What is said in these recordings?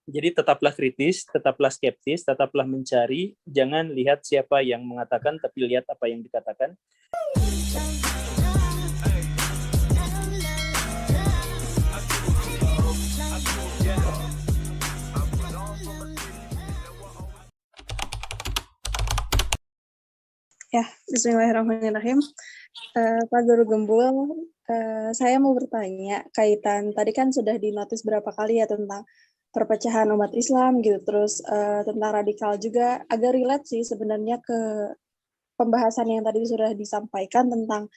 Jadi tetaplah kritis, tetaplah skeptis, tetaplah mencari, jangan lihat siapa yang mengatakan, tapi lihat apa yang dikatakan. Ya, bismillahirrahmanirrahim. Pak Guru Gembul, saya mau bertanya, kaitan, tadi kan sudah dinotis berapa kali ya tentang perpecahan umat Islam gitu, terus tentang radikal juga, agak relate sih sebenarnya ke pembahasan yang tadi sudah disampaikan tentang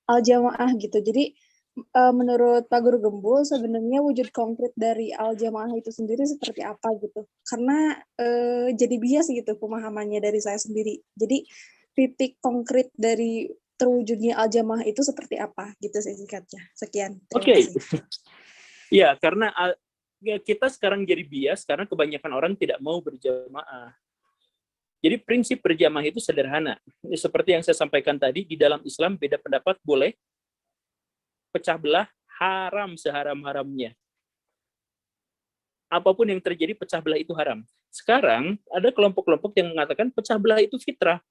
al-jamaah gitu. Jadi menurut Pak Guru Gembul sebenarnya wujud konkret dari al-jamaah itu sendiri seperti apa gitu? Karena jadi bias gitu pemahamannya dari saya sendiri. Jadi titik konkret dari terwujudnya al-jamaah itu seperti apa gitu sih singkatnya. Sekian. Terima kasih. Ya, karena kita sekarang jadi bias karena kebanyakan orang tidak mau berjamaah. Jadi prinsip berjamaah itu sederhana. Seperti yang saya sampaikan tadi, di dalam Islam beda pendapat boleh, pecah belah haram seharam-haramnya. Apapun yang terjadi, pecah belah itu haram. Sekarang ada kelompok-kelompok yang mengatakan pecah belah itu fitrah.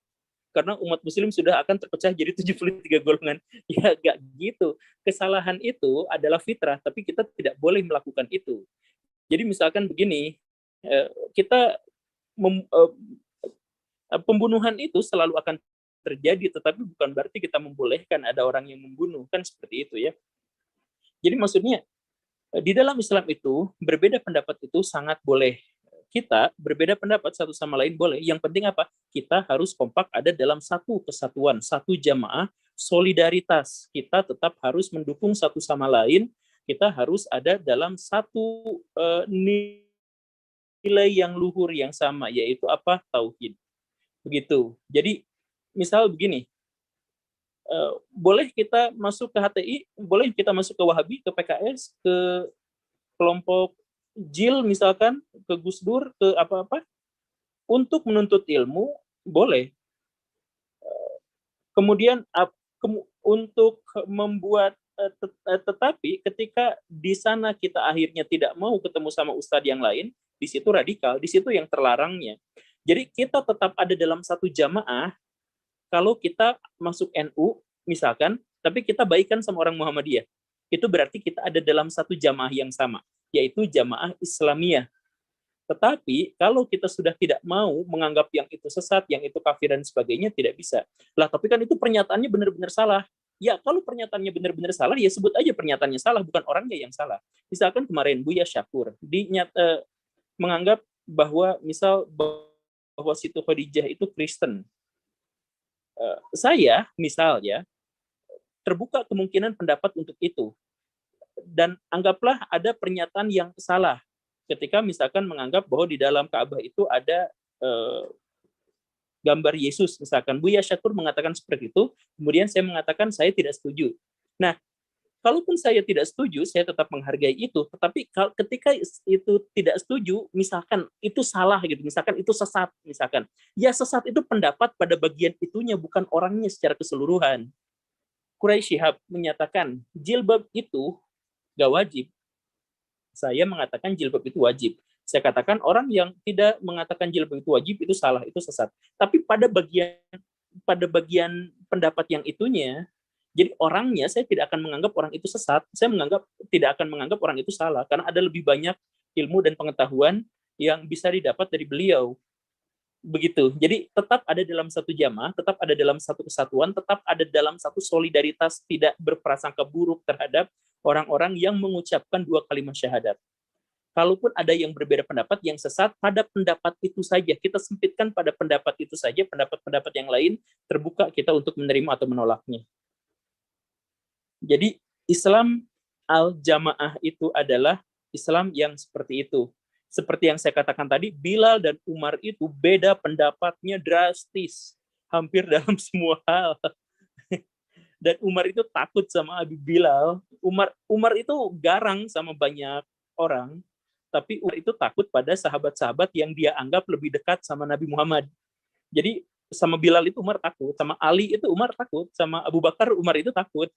Karena umat muslim sudah akan terpecah jadi 73 golongan. Ya, gak gitu. Kesalahan itu adalah fitrah, tapi kita tidak boleh melakukan itu. Jadi misalkan begini, kita pembunuhan itu selalu akan terjadi, tetapi bukan berarti kita membolehkan ada orang yang membunuh, kan seperti itu ya. Jadi maksudnya, di dalam Islam itu, berbeda pendapat itu sangat boleh. Kita berbeda pendapat satu sama lain boleh. Yang penting apa? Kita harus kompak ada dalam satu kesatuan, satu jamaah, solidaritas. Kita tetap harus mendukung satu sama lain. Kita harus ada dalam satu nilai yang luhur yang sama, yaitu apa? Tauhid. Begitu. Jadi, misal begini, boleh kita masuk ke HTI, boleh kita masuk ke Wahabi, ke PKS, ke kelompok JIL misalkan, ke Gus Dur, ke apa-apa, untuk menuntut ilmu, boleh. Kemudian untuk membuat, tetapi ketika di sana kita akhirnya tidak mau ketemu sama ustadz yang lain, di situ radikal, di situ yang terlarangnya. Jadi kita tetap ada dalam satu jamaah, kalau kita masuk NU, misalkan, tapi kita baikan sama orang Muhammadiyah. Itu berarti kita ada dalam satu jamaah yang sama, yaitu jamaah Islamiyah. Tetapi kalau kita sudah tidak mau menganggap yang itu sesat, yang itu kafir dan sebagainya, tidak bisa. Lah, tapi kan itu pernyataannya benar-benar salah. Ya, kalau pernyataannya benar-benar salah, ya sebut aja pernyataannya salah, bukan orangnya yang salah. Misalkan kemarin Buya Syakur menganggap bahwa bahwa Siti Khadijah itu Kristen. Saya, misal ya, terbuka kemungkinan pendapat untuk itu. Dan anggaplah ada pernyataan yang salah ketika misalkan menganggap bahwa di dalam Ka'bah itu ada gambar Yesus, misalkan. Buya Syakur mengatakan seperti itu, kemudian saya mengatakan saya tidak setuju. Nah, kalaupun saya tidak setuju, saya tetap menghargai itu, tetapi ketika itu tidak setuju, misalkan itu salah gitu, misalkan itu sesat, misalkan. Ya, sesat itu pendapat pada bagian itunya, bukan orangnya secara keseluruhan. Quraisy Shihab menyatakan jilbab itu gak wajib. Saya mengatakan jilbab itu wajib. Saya katakan orang yang tidak mengatakan jilbab itu wajib itu salah, itu sesat. Tapi pada bagian pendapat yang itunya, jadi orangnya saya tidak akan menganggap orang itu sesat, saya tidak akan menganggap orang itu salah, karena ada lebih banyak ilmu dan pengetahuan yang bisa didapat dari beliau. Begitu. Jadi tetap ada dalam satu jamaah, tetap ada dalam satu kesatuan, tetap ada dalam satu solidaritas, tidak berprasangka buruk terhadap orang-orang yang mengucapkan dua kalimat syahadat. Kalaupun ada yang berbeda pendapat, yang sesat, pada pendapat itu saja. Kita sempitkan pada pendapat itu saja, pendapat-pendapat yang lain terbuka kita untuk menerima atau menolaknya. Jadi Islam al-jamaah itu adalah Islam yang seperti itu. Seperti yang saya katakan tadi, Bilal dan Umar itu beda pendapatnya drastis, hampir dalam semua hal. Dan Umar itu takut sama Abi Bilal. Umar itu garang sama banyak orang, tapi Umar itu takut pada sahabat-sahabat yang dia anggap lebih dekat sama Nabi Muhammad. Jadi sama Bilal itu Umar takut, sama Ali itu Umar takut, sama Abu Bakar Umar itu takut,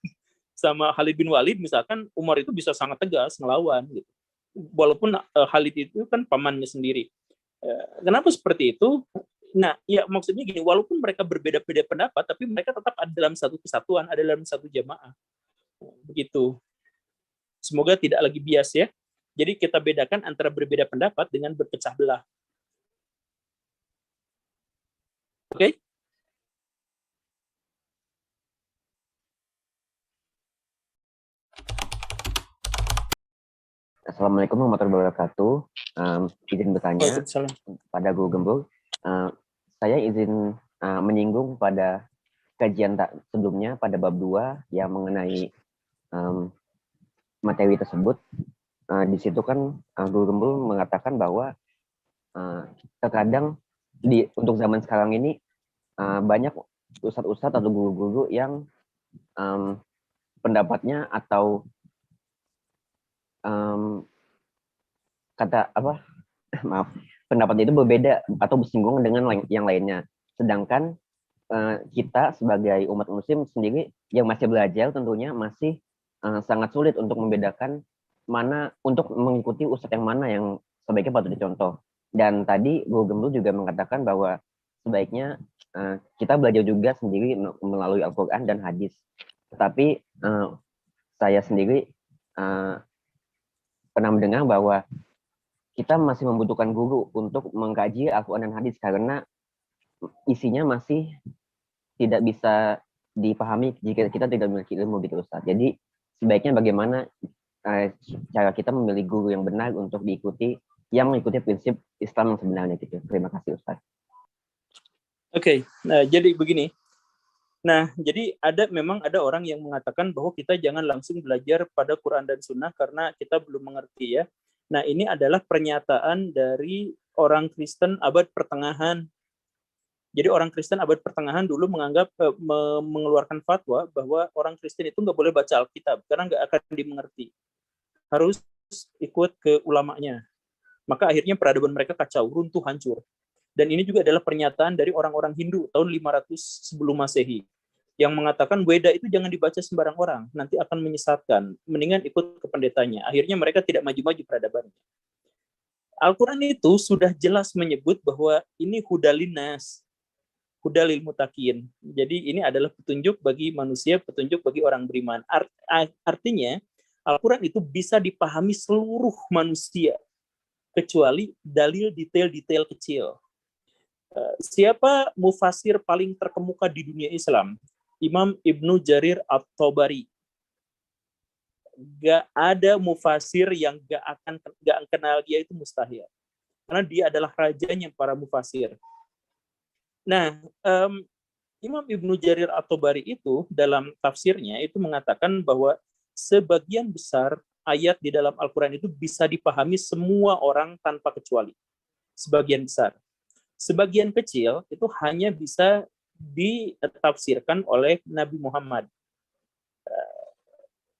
sama Khalid bin Walid misalkan Umar itu bisa sangat tegas ngelawan gitu. walaupun Khalid itu kan pamannya sendiri. Kenapa seperti itu? Nah, ya maksudnya gini, walaupun mereka berbeda-beda pendapat, tapi mereka tetap ada dalam satu kesatuan, ada dalam satu jamaah. Begitu. Semoga tidak lagi bias ya. Jadi kita bedakan antara berbeda pendapat dengan berpecah belah. Oke? Okay? Assalamualaikum warahmatullahi wabarakatuh. Izin bertanya pada Guru Gembul. Saya izin menyinggung pada kajian sebelumnya pada bab 2 yang mengenai materi tersebut. Di situ kan Guru Gembul mengatakan bahwa terkadang untuk zaman sekarang ini banyak ustadz-ustadz atau guru-guru yang pendapatnya atau pendapatnya itu berbeda atau bersinggungan dengan yang lainnya. Sedangkan kita sebagai umat muslim sendiri yang masih belajar tentunya masih sangat sulit untuk membedakan mana untuk mengikuti ustadz yang mana yang sebaiknya patut dicontoh. Dan tadi Guru Gembul juga mengatakan bahwa sebaiknya kita belajar juga sendiri melalui Al-Quran dan hadis. Tetapi saya sendiri pernah mendengar bahwa kita masih membutuhkan guru untuk mengkaji Al-Quran dan hadis karena isinya masih tidak bisa dipahami jika kita tidak memiliki ilmu gitu Ustaz. Jadi sebaiknya bagaimana cara kita memilih guru yang benar untuk diikuti, yang mengikuti prinsip Islam yang sebenarnya gitu. Terima kasih Ustaz. Oke, nah jadi begini. Nah, jadi memang ada orang yang mengatakan bahwa kita jangan langsung belajar pada Quran dan Sunnah karena kita belum mengerti ya. Nah, ini adalah pernyataan dari orang Kristen abad pertengahan. Jadi orang Kristen abad pertengahan dulu menganggap mengeluarkan fatwa bahwa orang Kristen itu nggak boleh baca Alkitab karena nggak akan dimengerti. Harus ikut ke ulamanya. Maka akhirnya peradaban mereka kacau, runtuh, hancur. Dan ini juga adalah pernyataan dari orang-orang Hindu tahun 500 sebelum Masehi yang mengatakan Weda itu jangan dibaca sembarang orang, nanti akan menyesatkan, mendingan ikut ke pendetanya. Akhirnya mereka tidak maju-maju peradabannya. Al-Quran itu sudah jelas menyebut bahwa ini hudalinas, hudalil mutakin. Jadi ini adalah petunjuk bagi manusia, petunjuk bagi orang beriman. Artinya Al-Quran itu bisa dipahami seluruh manusia, kecuali dalil detail-detail kecil. Siapa mufasir paling terkemuka di dunia Islam? Imam Ibnu Jarir At-Tabari. Gak ada mufasir yang gak kenal dia, itu mustahil. Karena dia adalah rajanya para mufasir. Nah, Imam Ibnu Jarir At-Tabari itu dalam tafsirnya itu mengatakan bahwa sebagian besar ayat di dalam Al-Quran itu bisa dipahami semua orang tanpa kecuali. Sebagian besar. Sebagian kecil itu hanya bisa ditafsirkan oleh Nabi Muhammad.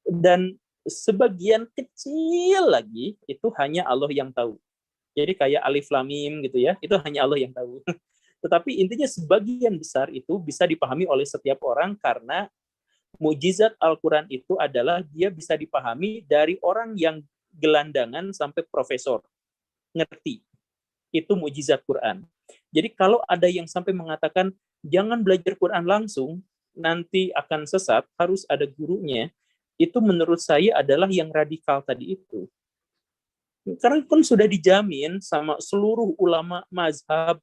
Dan sebagian kecil lagi itu hanya Allah yang tahu. Jadi kayak alif lam mim gitu ya, itu hanya Allah yang tahu. Tetapi intinya sebagian besar itu bisa dipahami oleh setiap orang karena mukjizat Al-Quran itu adalah dia bisa dipahami dari orang yang gelandangan sampai profesor. Ngerti. Itu mukjizat Quran. Jadi kalau ada yang sampai mengatakan jangan belajar Quran langsung, nanti akan sesat, harus ada gurunya, itu menurut saya adalah yang radikal tadi itu. Karena pun sudah dijamin sama seluruh ulama mazhab,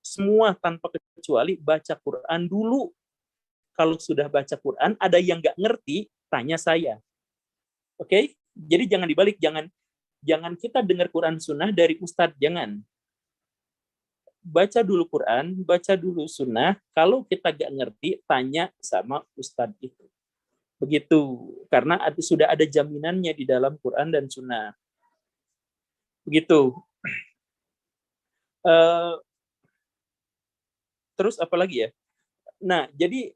semua tanpa kecuali baca Quran dulu. Kalau sudah baca Quran, ada yang nggak ngerti, tanya saya. Oke? Jadi jangan dibalik, jangan kita dengar Quran Sunnah dari Ustadz, jangan. Baca dulu Quran, baca dulu Sunnah. Kalau kita nggak ngerti, tanya sama Ustadz itu. Begitu, karena sudah ada jaminannya di dalam Quran dan Sunnah. Begitu. Terus apa lagi ya? Nah, jadi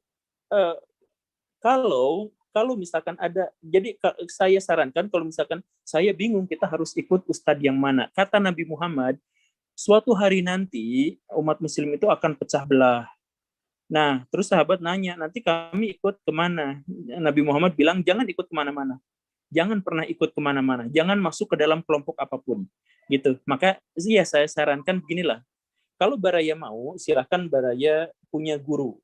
kalau misalkan ada, jadi saya sarankan kalau misalkan saya bingung kita harus ikut Ustadz yang mana. Kata Nabi Muhammad, suatu hari nanti umat muslim itu akan pecah belah. Nah, terus sahabat nanya, nanti kami ikut kemana? Nabi Muhammad bilang, jangan ikut kemana-mana. Jangan pernah ikut kemana-mana, jangan masuk ke dalam kelompok apapun, gitu. Maka ya saya sarankan beginilah, kalau Baraya mau, silahkan Baraya punya guru.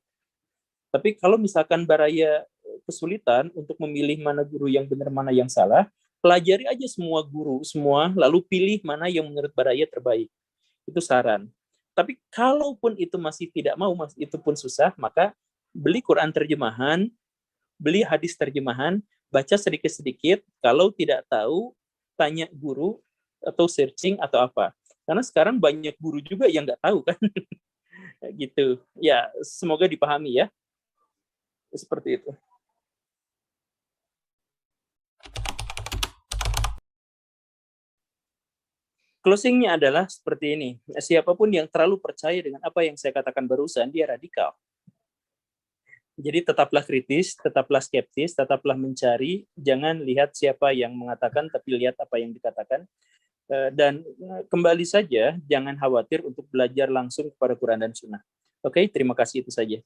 Tapi kalau misalkan Baraya kesulitan untuk memilih mana guru yang benar, mana yang salah, pelajari aja semua guru, semua, lalu pilih mana yang menurut Baraya terbaik. Itu saran. Tapi kalaupun itu masih tidak mau, itu pun susah, maka beli Quran terjemahan, beli hadis terjemahan, baca sedikit-sedikit, kalau tidak tahu, tanya guru, atau searching, atau apa. Karena sekarang banyak guru juga yang nggak tahu kan. Gitu. Ya, semoga dipahami ya. Seperti itu. Closing-nya adalah seperti ini. Siapapun yang terlalu percaya dengan apa yang saya katakan barusan, dia radikal. Jadi tetaplah kritis, tetaplah skeptis, tetaplah mencari, jangan lihat siapa yang mengatakan, tapi lihat apa yang dikatakan. Dan kembali saja, jangan khawatir untuk belajar langsung kepada Quran dan Sunnah. Oke, terima kasih, itu saja.